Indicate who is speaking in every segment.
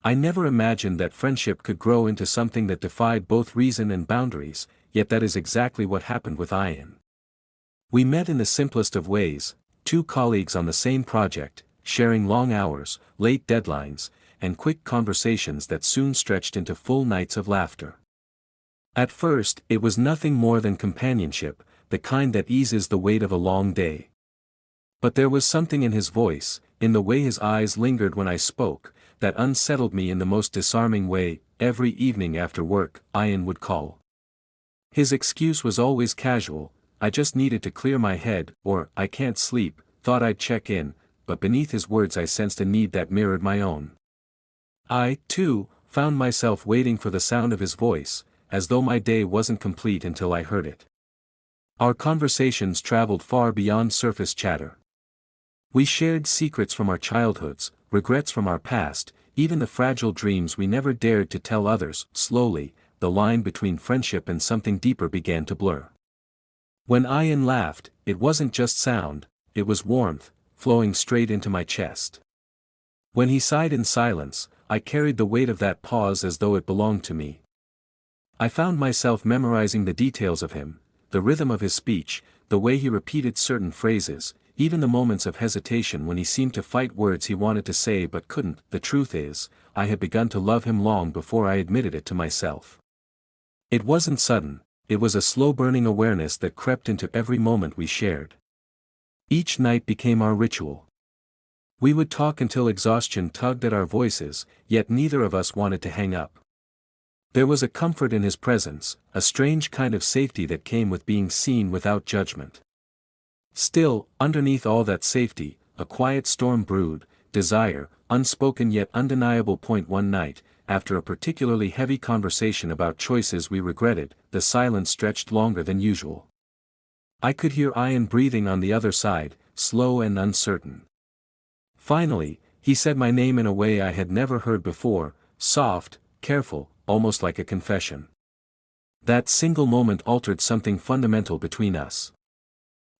Speaker 1: I never imagined that friendship could grow into something that defied both reason and boundaries, yet that is exactly what happened with Ian. We met in the simplest of ways, two colleagues on the same project, sharing long hours, late deadlines, and quick conversations that soon stretched into full nights of laughter. At first, it was nothing more than companionship, the kind that eases the weight of a long day. But there was something in his voice, in the way his eyes lingered when I spoke, that unsettled me in the most disarming way. Every evening after work, Ian would call. His excuse was always casual: I just needed to clear my head, or I can't sleep, thought I'd check in, but beneath his words I sensed a need that mirrored my own. I, too, found myself waiting for the sound of his voice, as though my day wasn't complete until I heard it. Our conversations traveled far beyond surface chatter. We shared secrets from our childhoods, regrets from our past, even the fragile dreams we never dared to tell others. Slowly, the line between friendship and something deeper began to blur. When Ian laughed, it wasn't just sound, it was warmth, flowing straight into my chest. When he sighed in silence, I carried the weight of that pause as though it belonged to me. I found myself memorizing the details of him, the rhythm of his speech, the way he repeated certain phrases, even the moments of hesitation when he seemed to fight words he wanted to say but couldn't. The truth is, I had begun to love him long before I admitted it to myself. It wasn't sudden, it was a slow-burning awareness that crept into every moment we shared. Each night became our ritual. We would talk until exhaustion tugged at our voices, yet neither of us wanted to hang up. There was a comfort in his presence, a strange kind of safety that came with being seen without judgment. Still, underneath all that safety, a quiet storm brewed: desire, unspoken yet undeniable. One night, after a particularly heavy conversation about choices we regretted, the silence stretched longer than usual. I could hear Ian breathing on the other side, slow and uncertain. Finally, he said my name in a way I had never heard before, soft, careful, almost like a confession. That single moment altered something fundamental between us.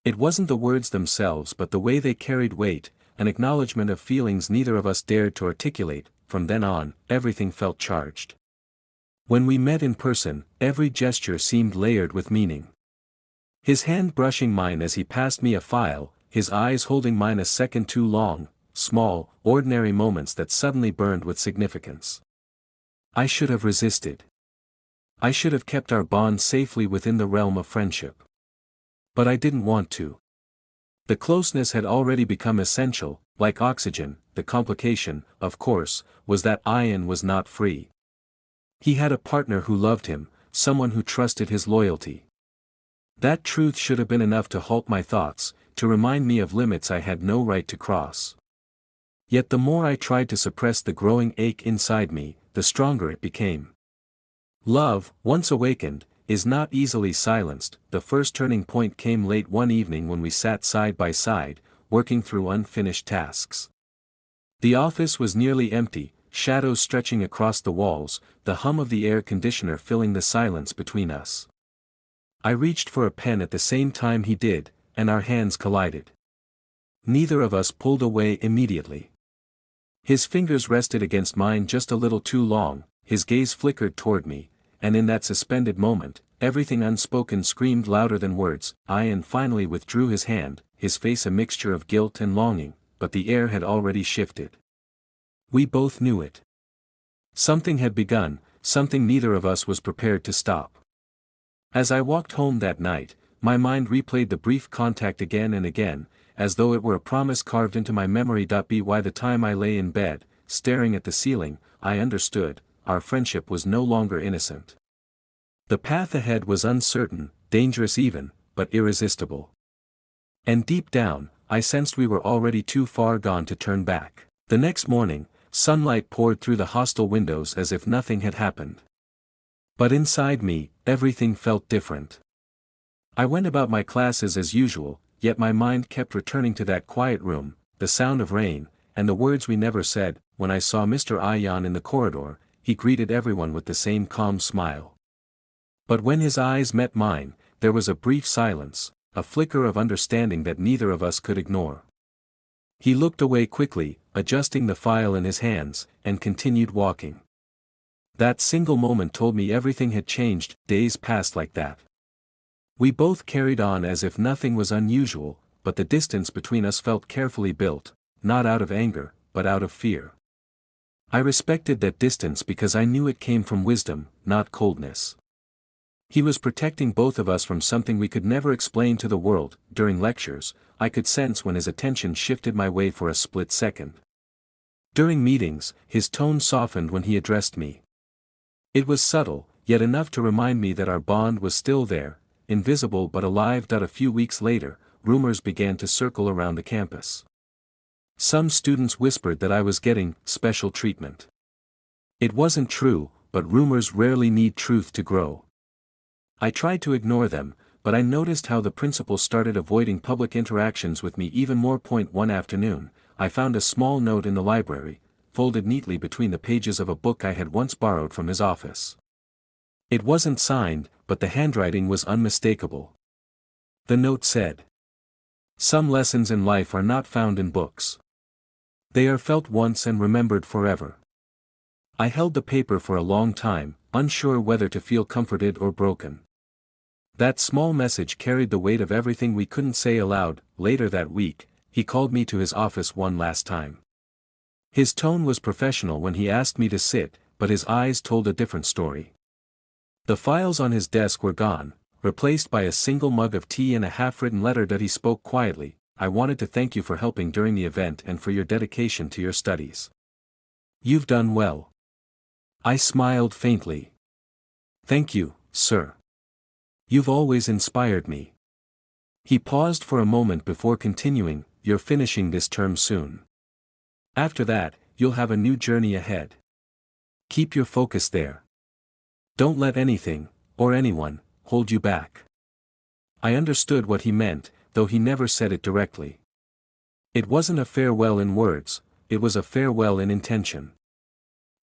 Speaker 1: It wasn't the words themselves but the way they carried weight, an acknowledgement of feelings neither of us dared to articulate. From then on, everything felt charged. When we met in person, every gesture seemed layered with meaning. His hand brushing mine as he passed me a file, his eyes holding mine a second too long, small, ordinary moments that suddenly burned with significance. I should have resisted. I should have kept our bond safely within the realm of friendship. But I didn't want to. The closeness had already become essential, like oxygen. The complication, of course, was that Ian was not free. He had a partner who loved him, someone who trusted his loyalty. That truth should have been enough to halt my thoughts, to remind me of limits I had no right to cross. Yet the more I tried to suppress the growing ache inside me, the stronger it became. Love, once awakened, is not easily silenced. The first turning point came late one evening when we sat side by side, working through unfinished tasks. The office was nearly empty, shadows stretching across the walls, the hum of the air conditioner filling the silence between us. I reached for a pen at the same time he did, and our hands collided. Neither of us pulled away immediately. His fingers rested against mine just a little too long, his gaze flickered toward me, and in that suspended moment, everything unspoken screamed louder than words. Ian finally withdrew his hand, his face a mixture of guilt and longing, but the air had already shifted. We both knew it. Something had begun, something neither of us was prepared to stop. As I walked home that night, my mind replayed the brief contact again and again, as though it were a promise carved into my memory. By the time I lay in bed, staring at the ceiling, I understood, our friendship was no longer innocent. The path ahead was uncertain, dangerous even, but irresistible. And deep down, I sensed we were already too far gone to turn back. The next morning, sunlight poured through the hostel windows as if nothing had happened. But inside me, everything felt different. I went about my classes as usual, yet my mind kept returning to that quiet room, the sound of rain, and the words we never said. When I saw Mr. Ian in the corridor, he greeted everyone with the same calm smile. But when his eyes met mine, there was a brief silence, a flicker of understanding that neither of us could ignore. He looked away quickly, adjusting the file in his hands, and continued walking. That single moment told me everything had changed. Days passed like that. We both carried on as if nothing was unusual, but the distance between us felt carefully built, not out of anger, but out of fear. I respected that distance because I knew it came from wisdom, not coldness. He was protecting both of us from something we could never explain to the world. During lectures, I could sense when his attention shifted my way for a split second. During meetings, his tone softened when he addressed me. It was subtle, yet enough to remind me that our bond was still there, invisible but alive. A few weeks later, rumors began to circle around the campus. Some students whispered that I was getting special treatment. It wasn't true, but rumors rarely need truth to grow. I tried to ignore them, but I noticed how the principal started avoiding public interactions with me even more. One afternoon, I found a small note in the library, folded neatly between the pages of a book I had once borrowed from his office. It wasn't signed, but the handwriting was unmistakable. The note said, "Some lessons in life are not found in books. They are felt once and remembered forever." I held the paper for a long time, unsure whether to feel comforted or broken. That small message carried the weight of everything we couldn't say aloud. Later that week, he called me to his office one last time. His tone was professional when he asked me to sit, but his eyes told a different story. The files on his desk were gone, replaced by a single mug of tea and a half-written letter. He spoke quietly. "I wanted to thank you for helping during the event and for your dedication to your studies. You've done well." I smiled faintly. "Thank you, sir. You've always inspired me." He paused for a moment before continuing, "You're finishing this term soon. After that, you'll have a new journey ahead. Keep your focus there. Don't let anything, or anyone, hold you back." I understood what he meant, though he never said it directly. It wasn't a farewell in words, it was a farewell in intention.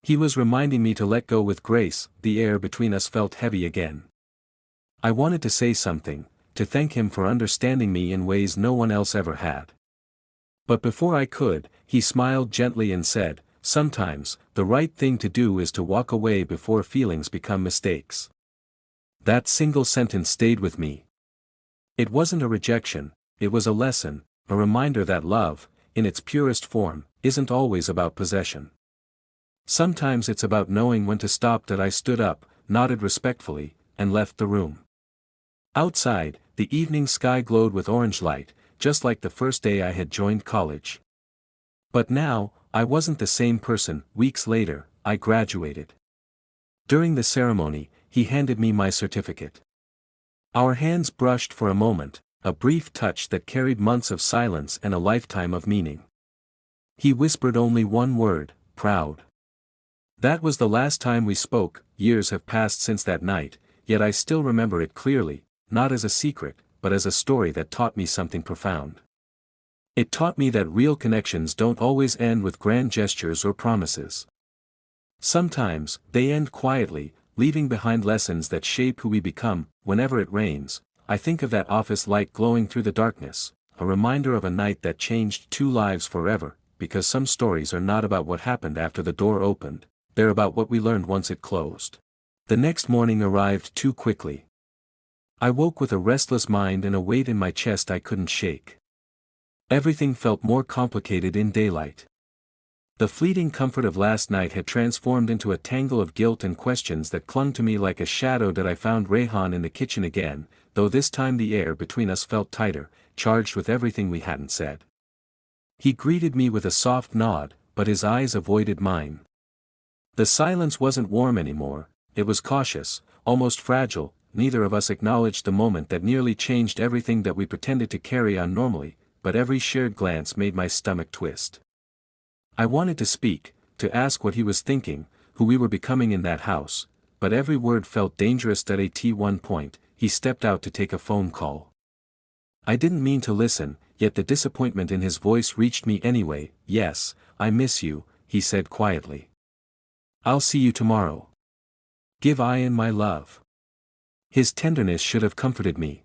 Speaker 1: He was reminding me to let go with grace. The air between us felt heavy again. I wanted to say something, to thank him for understanding me in ways no one else ever had. But before I could, he smiled gently and said, "Sometimes, the right thing to do is to walk away before feelings become mistakes." That single sentence stayed with me. It wasn't a rejection, it was a lesson, a reminder that love, in its purest form, isn't always about possession. Sometimes it's about knowing when to stop. That I stood up, nodded respectfully, and left the room. Outside, the evening sky glowed with orange light, just like the first day I had joined college. But now, I wasn't the same person. Weeks later, I graduated. During the ceremony, he handed me my certificate. Our hands brushed for a moment, a brief touch that carried months of silence and a lifetime of meaning. He whispered only one word, "Proud." That was the last time we spoke. Years have passed since that night, yet I still remember it clearly, not as a secret, but as a story that taught me something profound. It taught me that real connections don't always end with grand gestures or promises. Sometimes, they end quietly, leaving behind lessons that shape who we become. Whenever it rains, I think of that office light glowing through the darkness, a reminder of a night that changed two lives forever, because some stories are not about what happened after the door opened, they're about what we learned once it closed. The next morning arrived too quickly. I woke with a restless mind and a weight in my chest I couldn't shake. Everything felt more complicated in daylight. The fleeting comfort of last night had transformed into a tangle of guilt and questions that clung to me like a shadow. That I found Rayhan in the kitchen again, though this time the air between us felt tighter, charged with everything we hadn't said. He greeted me with a soft nod, but his eyes avoided mine. The silence wasn't warm anymore, it was cautious, almost fragile. Neither of us acknowledged the moment that nearly changed everything that we pretended to carry on normally, but every shared glance made my stomach twist. I wanted to speak, to ask what he was thinking, who we were becoming in that house, but every word felt dangerous. At one point, he stepped out to take a phone call. I didn't mean to listen, yet the disappointment in his voice reached me anyway. "Yes, I miss you," he said quietly. "I'll see you tomorrow. Give Ian my love." His tenderness should have comforted me.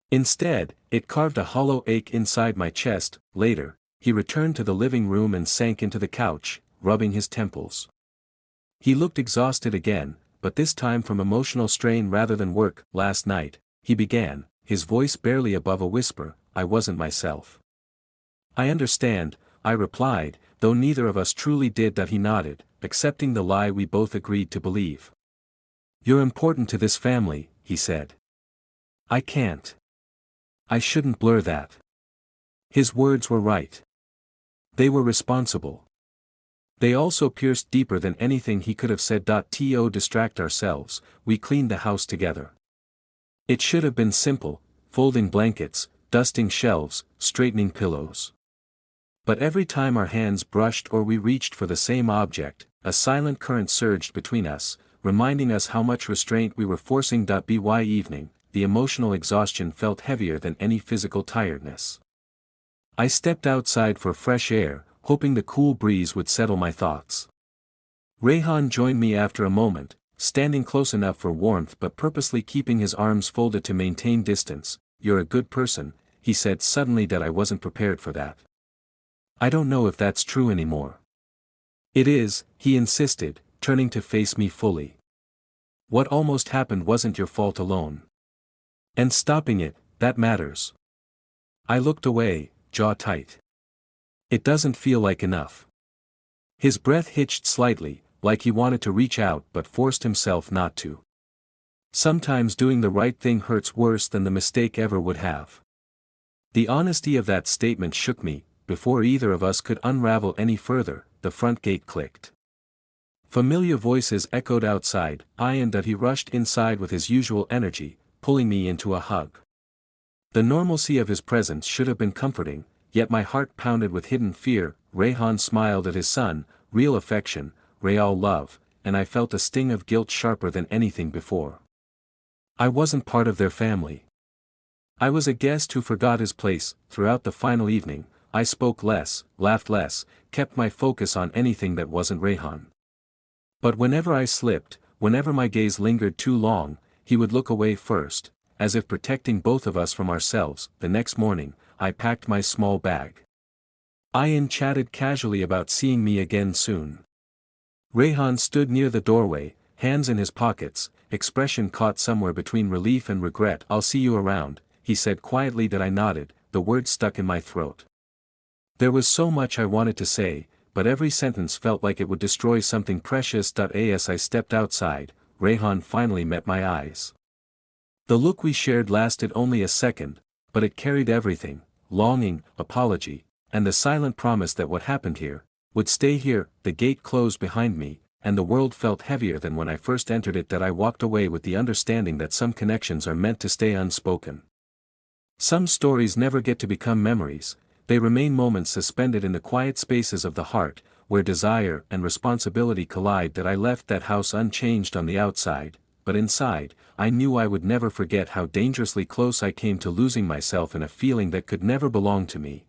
Speaker 1: Instead, it carved a hollow ache inside my chest. Later, he returned to the living room and sank into the couch, rubbing his temples. He looked exhausted again, but this time from emotional strain rather than work. Last night, he began, his voice barely above a whisper, I wasn't myself. I understand, I replied, though neither of us truly did that. He nodded, accepting the lie we both agreed to believe. You're important to this family, he said. I can't. I shouldn't blur that. His words were right. They were responsible. They also pierced deeper than anything he could have said. To distract ourselves, we cleaned the house together. It should have been simple, folding blankets, dusting shelves, straightening pillows. But every time our hands brushed or we reached for the same object, a silent current surged between us, reminding us how much restraint we were forcing. By evening, the emotional exhaustion felt heavier than any physical tiredness. I stepped outside for fresh air, hoping the cool breeze would settle my thoughts. Rayhan joined me after a moment, standing close enough for warmth but purposely keeping his arms folded to maintain distance. You're a good person, he said suddenly. I wasn't prepared for that. I don't know if that's true anymore. It is, he insisted, turning to face me fully. What almost happened wasn't your fault alone. And stopping it, that matters. I looked away, jaw tight. It doesn't feel like enough. His breath hitched slightly, like he wanted to reach out but forced himself not to. Sometimes doing the right thing hurts worse than the mistake ever would have. The honesty of that statement shook me. Before either of us could unravel any further, the front gate clicked. Familiar voices echoed outside. He rushed inside with his usual energy, pulling me into a hug. The normalcy of his presence should have been comforting, yet my heart pounded with hidden fear. Rayhan smiled at his son, real affection, real love, and I felt a sting of guilt sharper than anything before. I wasn't part of their family. I was a guest who forgot his place. Throughout the final evening, I spoke less, laughed less, kept my focus on anything that wasn't Rayhan. But whenever I slipped, whenever my gaze lingered too long, he would look away first, as if protecting both of us from ourselves. The next morning, I packed my small bag. Ayan chatted casually about seeing me again soon. Rayhan stood near the doorway, hands in his pockets, expression caught somewhere between relief and regret. I'll see you around, he said quietly. I nodded, the words stuck in my throat. There was so much I wanted to say, but every sentence felt like it would destroy something precious. As I stepped outside, Rayhan finally met my eyes. The look we shared lasted only a second, but it carried everything, longing, apology, and the silent promise that what happened here would stay here. The gate closed behind me, and the world felt heavier than when I first entered it. I walked away with the understanding that some connections are meant to stay unspoken. Some stories never get to become memories. They remain moments suspended in the quiet spaces of the heart, where desire and responsibility collide. I left that house unchanged on the outside, but inside, I knew I would never forget how dangerously close I came to losing myself in a feeling that could never belong to me.